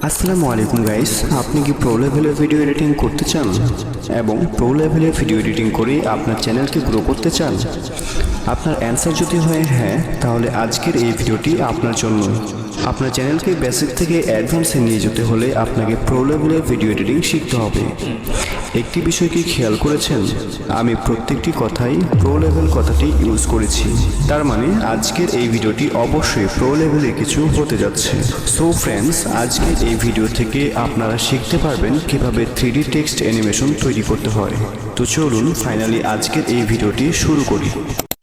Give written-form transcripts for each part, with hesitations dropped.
আসসালামু আলাইকুম গাইস, আপনি কি প্রো লেভেলের ভিডিও এডিটিং করতে চান এবং প্রো লেভেলের ভিডিও এডিটিং করে আপনার চ্যানেলকে গ্রো করতে চান? আপনার অ্যান্সার যদি হয় হ্যাঁ, তাহলে আজকের এই ভিডিওটি আপনার জন্য। আপনার চ্যানেলকে বেসিক থেকে অ্যাডভান্সে নিয়ে যেতে হলে আপনাকে প্রো লেভেলের ভিডিও এডিটিং শিখতে হবে। একটি বিষয় কি খেয়াল করেছেন? আমি প্রত্যেকটি কথাই প্রো লেভেল কথাটি ইউজ করেছি, তার মানে আজকের এই ভিডিওটি অবশ্যই প্রো লেভেলে কিছু হতে যাচ্ছে। সো ফ্রেন্ডস, আজকের এই ভিডিও থেকে আপনারা শিখতে পারবেন কিভাবে 3D টেক্সট অ্যানিমেশন তৈরি করতে হয়। তো চলুন ফাইনালি আজকের এই ভিডিওটি শুরু করি।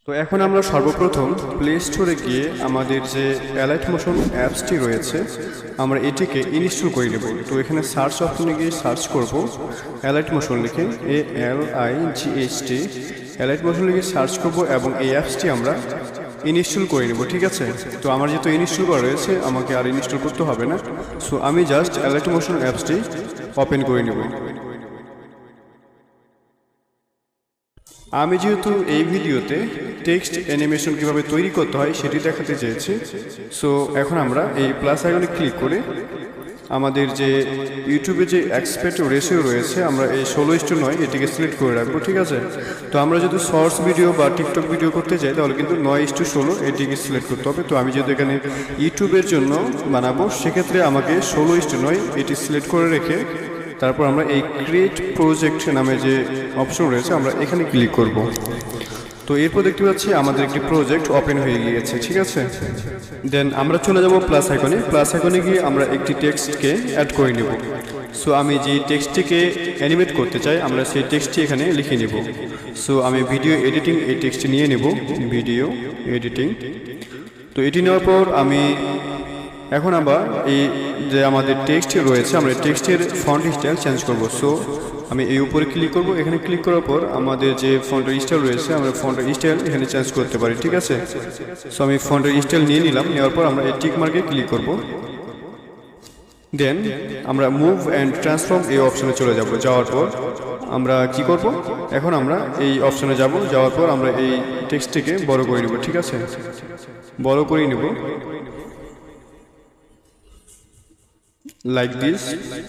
তো এখন আমরা সর্বপ্রথম প্লে স্টোরে গিয়ে আমাদের যে অ্যালাইট মোশন অ্যাপসটি রয়েছে আমরা এটিকে ইনস্টল করে নেব। তো এখানে সার্চ অপশনে গিয়ে সার্চ করব অ্যালাইট মোশন লিখে, ALIGHT অ্যালাইট মোশন লিখে সার্চ করব এবং এই অ্যাপসটি আমরা ইনস্টল করে নেব। ঠিক আছে, তো আমার যেহেতু ইনস্টল করা রয়েছে আমাকে আর ইনস্টল করতে হবে না। সো আমি জাস্ট অ্যালাইট মোশন অ্যাপসটি ওপেন করে নেব। আমি যেহেতু এই ভিডিওতে টেক্সট অ্যানিমেশন কিভাবে তৈরি করতে হয় সেটি দেখাতে চেয়েছি, সো এখন আমরা এই প্লাস আইকনে ক্লিক করে আমাদের যে ইউটিউবে যে এক্সপেক্ট রেশিও রয়েছে আমরা এই 16:9 এটিকে সিলেক্ট করে রাখবো। ঠিক আছে, তো আমরা যদি শর্টস ভিডিও বা টিকটক ভিডিও করতে চাই তাহলে কিন্তু 9:16 এটিকে সিলেক্ট করতে হবে। তো আমি যেহেতু এখানে ইউটিউবের জন্য বানাবো সেক্ষেত্রে আমাকে 16:9 এটি সিলেক্ট করে রেখে তারপর আমরা এই ক্রিয়েট প্রজেক্ট নামে যে অপশন রয়েছে আমরা এখানে ক্লিক করব। তো এরপর দেখতে পাচ্ছি আমাদের একটি প্রজেক্ট ওপেন হয়ে গিয়েছে। ঠিক আছে, দেন আমরা চলে যাব প্লাস আইকনে। প্লাস আইকনে গিয়ে আমরা একটি টেক্সটকে অ্যাড করে নেব। সো আমি যে টেক্সটটিকে অ্যানিমেট করতে চাই আমরা সেই টেক্সটটি এখানে লিখে নেব। সো আমি ভিডিও এডিটিং এই টেক্সটটি নিয়ে নেব, ভিডিও এডিটিং। তো এটি নেওয়ার পর আমি এখন আবার এই যে আমাদের টেক্সট রয়েছে আমরা টেক্সটের ফন্ট স্টাইল চেঞ্জ করব। সো আমি এই উপরে ক্লিক করব। এখানে ক্লিক করার পর আমাদের যে ফন্টের স্টাইল রয়েছে আমরা ফন্টের স্টাইল এখানে চেঞ্জ করতে পারি। ঠিক আছে, সো আমি ফন্টের স্টাইল নিয়ে নিলাম। নেওয়ার পর আমরা এই টিক মার্কে ক্লিক করব। দেন আমরা মুভ অ্যান্ড ট্রান্সফর্ম এই অপশনে চলে যাব। যাওয়ার পর আমরা কি করব, এখন আমরা এই অপশনে যাব। যাওয়ার পর আমরা এই টেক্সটটিকে বড় করে নেব। ঠিক আছে, বড় করে নেব লাইক দিস।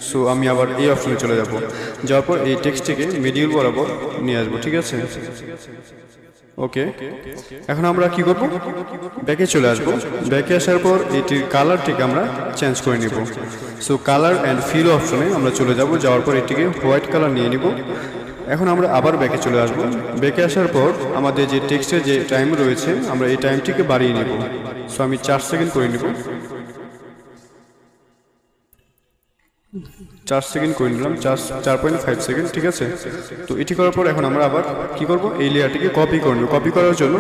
সো আমি আবার এই অপশনে চলে যাব। যাওয়ার পর এই টেক্সটটিকে মিডিল বরাবর নিয়ে আসবো। ঠিক আছে, ওকে। এখন আমরা কি করব, ব্যাকে চলে আসব। ব্যাকে আসার পর এটির কালারটিকে আমরা চেঞ্জ করে নিব। সো কালার অ্যান্ড ফিল অপশনে আমরা চলে যাব। যাওয়ার পর এটিকে হোয়াইট কালার নিয়ে নিব। এখন আমরা আবার ব্যাকে চলে আসব। ব্যাকে আসার পর আমাদের যে টেক্সটের যে টাইম রয়েছে আমরা এই টাইমটিকে বাড়িয়ে নিব। সো আমি 4 সেকেন্ড করে নিব। 4 সেকেন্ড করে নিলাম, 4.5 সেকেন্ড। ঠিক আছে, তো এটি করার পর এখন আমরা আবার কি করব, এই লেয়ারটিকে কপি করে নেব। কপি করার জন্য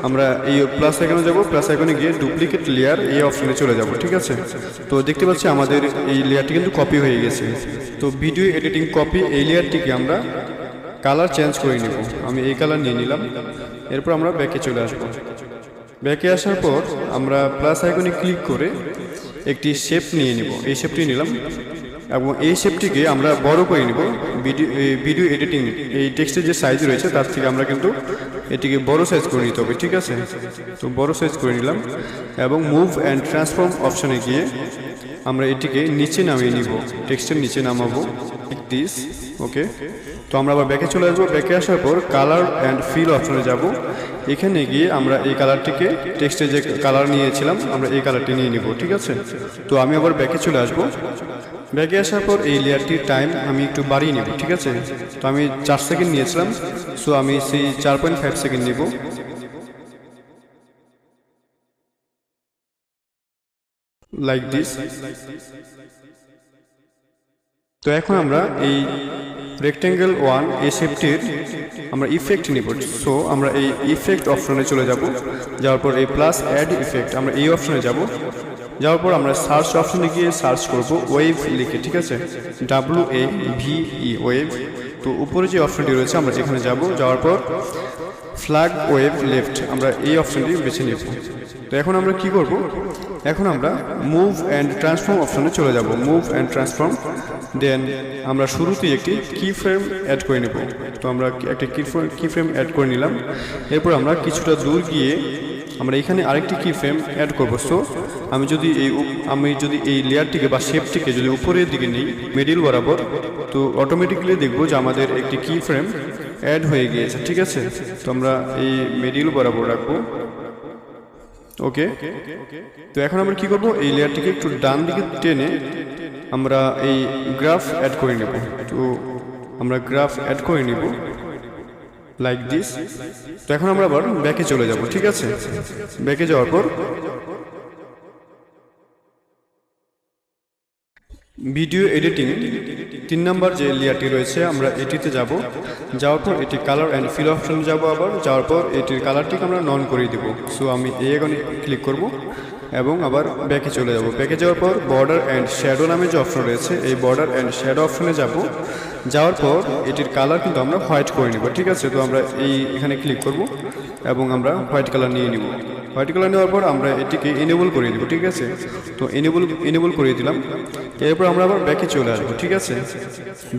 আমরা এই প্লাস আইকনে যাব। প্লাস আইকনে গিয়ে ডুপ্লিকেট লেয়ার এই অপশনে চলে যাব। ঠিক আছে, তো দেখতে পাচ্ছি আমাদের এই লেয়ারটি কিন্তু কপি হয়ে গেছে। তো ভিডিও এডিটিং কপি এই লেয়ারটিকে আমরা কালার চেঞ্জ করে নেব। আমি এই কালার নিয়ে নিলাম। এরপর আমরা ব্যাকে চলে আসব। ব্যাকে আসার পর আমরা প্লাস আইকনে ক্লিক করে একটি শেপ নিয়ে নিব। এই শেপটি নিলাম এবং এই শেপটিকে আমরা বড় করে নিব। ভিডিও এডিটিং এই টেক্সটের যে সাইজ রয়েছে তার থেকে আমরা কিন্তু এটিকে বড় সাইজ করে নিতে হবে। ঠিক আছে, তো বড় সাইজ করে নিলাম এবং মুভ অ্যান্ড ট্রান্সফর্ম অপশনে গিয়ে আমরা এটিকে নিচে নামিয়ে নিব, টেক্সটের নিচে নামাবো দিস। ওকে, তো আমরা আবার ব্যাকে চলে আসবো। ব্যাকে আসার পর কালার অ্যান্ড ফিল অপশনে যাব। এখানে গিয়ে আমরা এই কালারটিকে টেক্সটের যে কালার নিয়েছিলাম আমরা এই কালারটি নিয়ে নিব। ঠিক আছে, তো আমি আবার ব্যাকে চলে আসবো। ব্যাকে আসার পর এই লেয়ারটির টাইম আমি একটু বাড়িয়ে নেব। ঠিক আছে, তো আমি 4 সেকেন্ড নিয়েছিলাম, সো আমি সেই 4.5 সেকেন্ড নেব। Like this. তো এখন আমরা এই রেক্টেঙ্গেল 1 এই শেপটির আমরা ইফেক্ট নিব। সো আমরা এই ইফেক্ট অপশনে চলে যাব। যাওয়ার পর এই প্লাস অ্যাড ইফেক্ট আমরা এই অপশনে যাব। যাওয়ার পর আমরা সার্চ অপশনে গিয়ে সার্চ করব ওয়েভ লিখে। ঠিক আছে, WAVE ওয়েভ। তো উপরে যে অপশনটি রয়েছে আমরা এখানে যাব। যাওয়ার পর ফ্ল্যাগ ওয়েভ লেফট আমরা এই অপশনটি বেছে নেব। তো এখন আমরা কি করব, এখন আমরা মুভ অ্যান্ড ট্রান্সফর্ম অপশনে চলে যাব। Move and transform. দেন আমরা শুরুতেই একটি কি ফ্রেম অ্যাড করে নেব। তো আমরা একটা কি ফ্রেম অ্যাড করে নিলাম। এরপর আমরা কিছুটা দূর গিয়ে আমরা এখানে আরেকটি কি ফ্রেম অ্যাড করব। সো আমি যদি এই লেয়ারটিকে বা শেপটিকে যদি উপরের দিকে নিই মিডিল বরাবর, তো অটোমেটিক্যালি দেখব যে আমাদের একটি কি ফ্রেম অ্যাড হয়ে গিয়েছে। ঠিক আছে, তো আমরা এই মিডিল বরাবর রাখবো। ওকে, তো এখন আমরা কি করব, এই লেয়ারটিকে একটু ডান দিকে টেনে আমরা এই গ্রাফ অ্যাড করে নেব। তো আমরা গ্রাফ অ্যাড করে নিব লাইক দিস। তো এখন আমরা আবার ব্যাকে চলে যাব। ঠিক আছে, ব্যাকে যাওয়ার পর ভিডিও এডিটিং 3 নাম্বার যে লেয়ারটি রয়েছে আমরা এটিতে যাব। যাওয়ার পর এটি কালার অ্যান্ড ফিল অপশন যাব। আবার যাওয়ার পর এটির কালারটিকে আমরা নন করে দেব। সো আমি এই আইকনে ক্লিক করব এবং আবার ব্যাকে চলে যাব। ব্যাকে যাওয়ার পর বর্ডার অ্যান্ড শ্যাডো নামে যে অপশন রয়েছে এই বর্ডার অ্যান্ড শ্যাডো অপশনে যাব। যাওয়ার পর এটির কালার কিন্তু আমরা হোয়াইট করে নেব। ঠিক আছে, তো আমরা এখানে ক্লিক করব এবং আমরা হোয়াইট কালার নিয়ে নিব। হোয়াইট কালার নেওয়ার পর আমরা এটিকে এনেবল করে দেব। ঠিক আছে, তো এনেবল করে দিলাম। এরপর আমরা আবার ব্যাকে চলে আসবো। ঠিক আছে,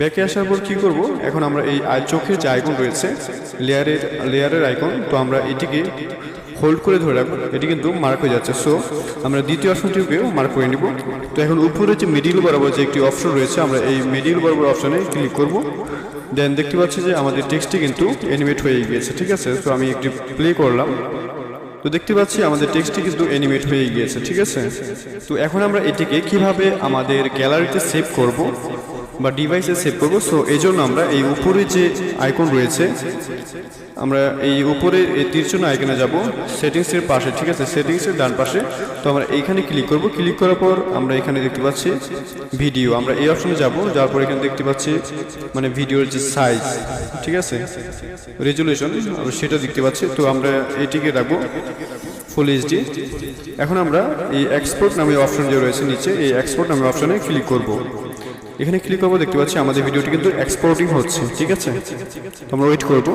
ব্যাকে আসার পর কি করব, এখন আমরা এই চোখের যে আইকন রয়েছে লেয়ারের আইকন, তো আমরা এটিকে হোল্ড করে ধরে রাখবো। এটি কিন্তু মার্ক হয়ে যাচ্ছে। সো আমরা দ্বিতীয় অপশনটিকেও মার্ক করে নিব। তো এখন উপরে যে মিডিল বরাবর যে একটি অপশন রয়েছে আমরা এই মিডিল বরাবর অপশনে ক্লিক করব। দেন দেখতে পাচ্ছি যে আমাদের টেক্সটটি কিন্তু অ্যানিমেট হয়ে গিয়েছে। ঠিক আছে, তো আমি একটি প্লে করলাম। তো দেখতে পাচ্ছি আমাদের টেক্সটটি কিন্তু অ্যানিমেট হয়ে গিয়েছে। ঠিক আছে, তো এখন আমরা এটিকে কিভাবে আমাদের গ্যালারিতে সেভ করব বা ডিভাইসে সেভ করব। সো এই জন্য আমরা এই উপরে যে আইকন রয়েছে আমরা এই উপরে এই তীরচিহ্ন আইকনে যাব সেটিংসের পাশে। ঠিক আছে, সেটিংসের ডান পাশে। তো আমরা এইখানে ক্লিক করব। ক্লিক করার পর আমরা এখানে দেখতে পাচ্ছি ভিডিও, আমরা এই অপশনে যাব। যাওয়ার পর এখানে দেখতে পাচ্ছি মানে ভিডিওর যে সাইজ, ঠিক আছে, রেজুলেশন সেটা দেখতে পাচ্ছি। তো আমরা এটিকে রাখবো ফুল এইচডি। এখন আমরা এই এক্সপোর্ট নামে অপশন যে রয়েছে নিচে এই এক্সপোর্ট নামে অপশনে ক্লিক করব। এখানে ক্লিক করবো, দেখতে পাচ্ছি আমাদের ভিডিওটি কিন্তু এক্সপোর্টিং হচ্ছে। ঠিক আছে, তো আমরা ওয়েট করব।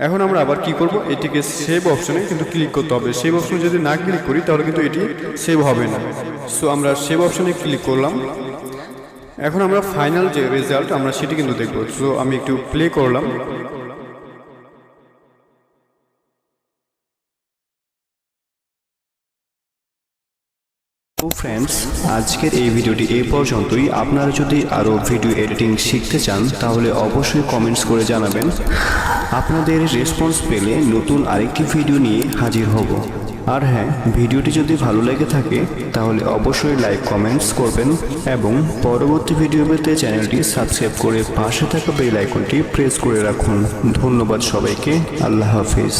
এখন আমরা আবার কি করব, এটিকে সেভ অপশনে কিন্তু ক্লিক করতে হবে। সেভ অপশনে যদি না ক্লিক করি তাহলে কিন্তু এটি সেভ হবে না। সো আমরা সেভ অপশনে ক্লিক করলাম। এখন আমরা ফাইনাল যে রেজাল্ট আমরা সেটি কিন্তু দেখব। সো আমি একটু প্লে করলাম। তো ফ্রেন্ডস, আজকের এই ভিডিওটি এই পর্যন্তই। আপনারা যদি আরও ভিডিও এডিটিং শিখতে চান তাহলে অবশ্যই কমেন্টস করে জানাবেন। আপনাদের রেসপন্স পেলে নতুন আরেকটি ভিডিও নিয়ে হাজির হব। আর হ্যাঁ, ভিডিওটি যদি ভালো লেগে থাকে তাহলে অবশ্যই লাইক কমেন্টস করবেন এবং পরবর্তী ভিডিও পেতে চ্যানেলটি সাবস্ক্রাইব করে পাশে থাকা বেল আইকনটি প্রেস করে রাখুন। ধন্যবাদ সবাইকে। আল্লাহ হাফিজ।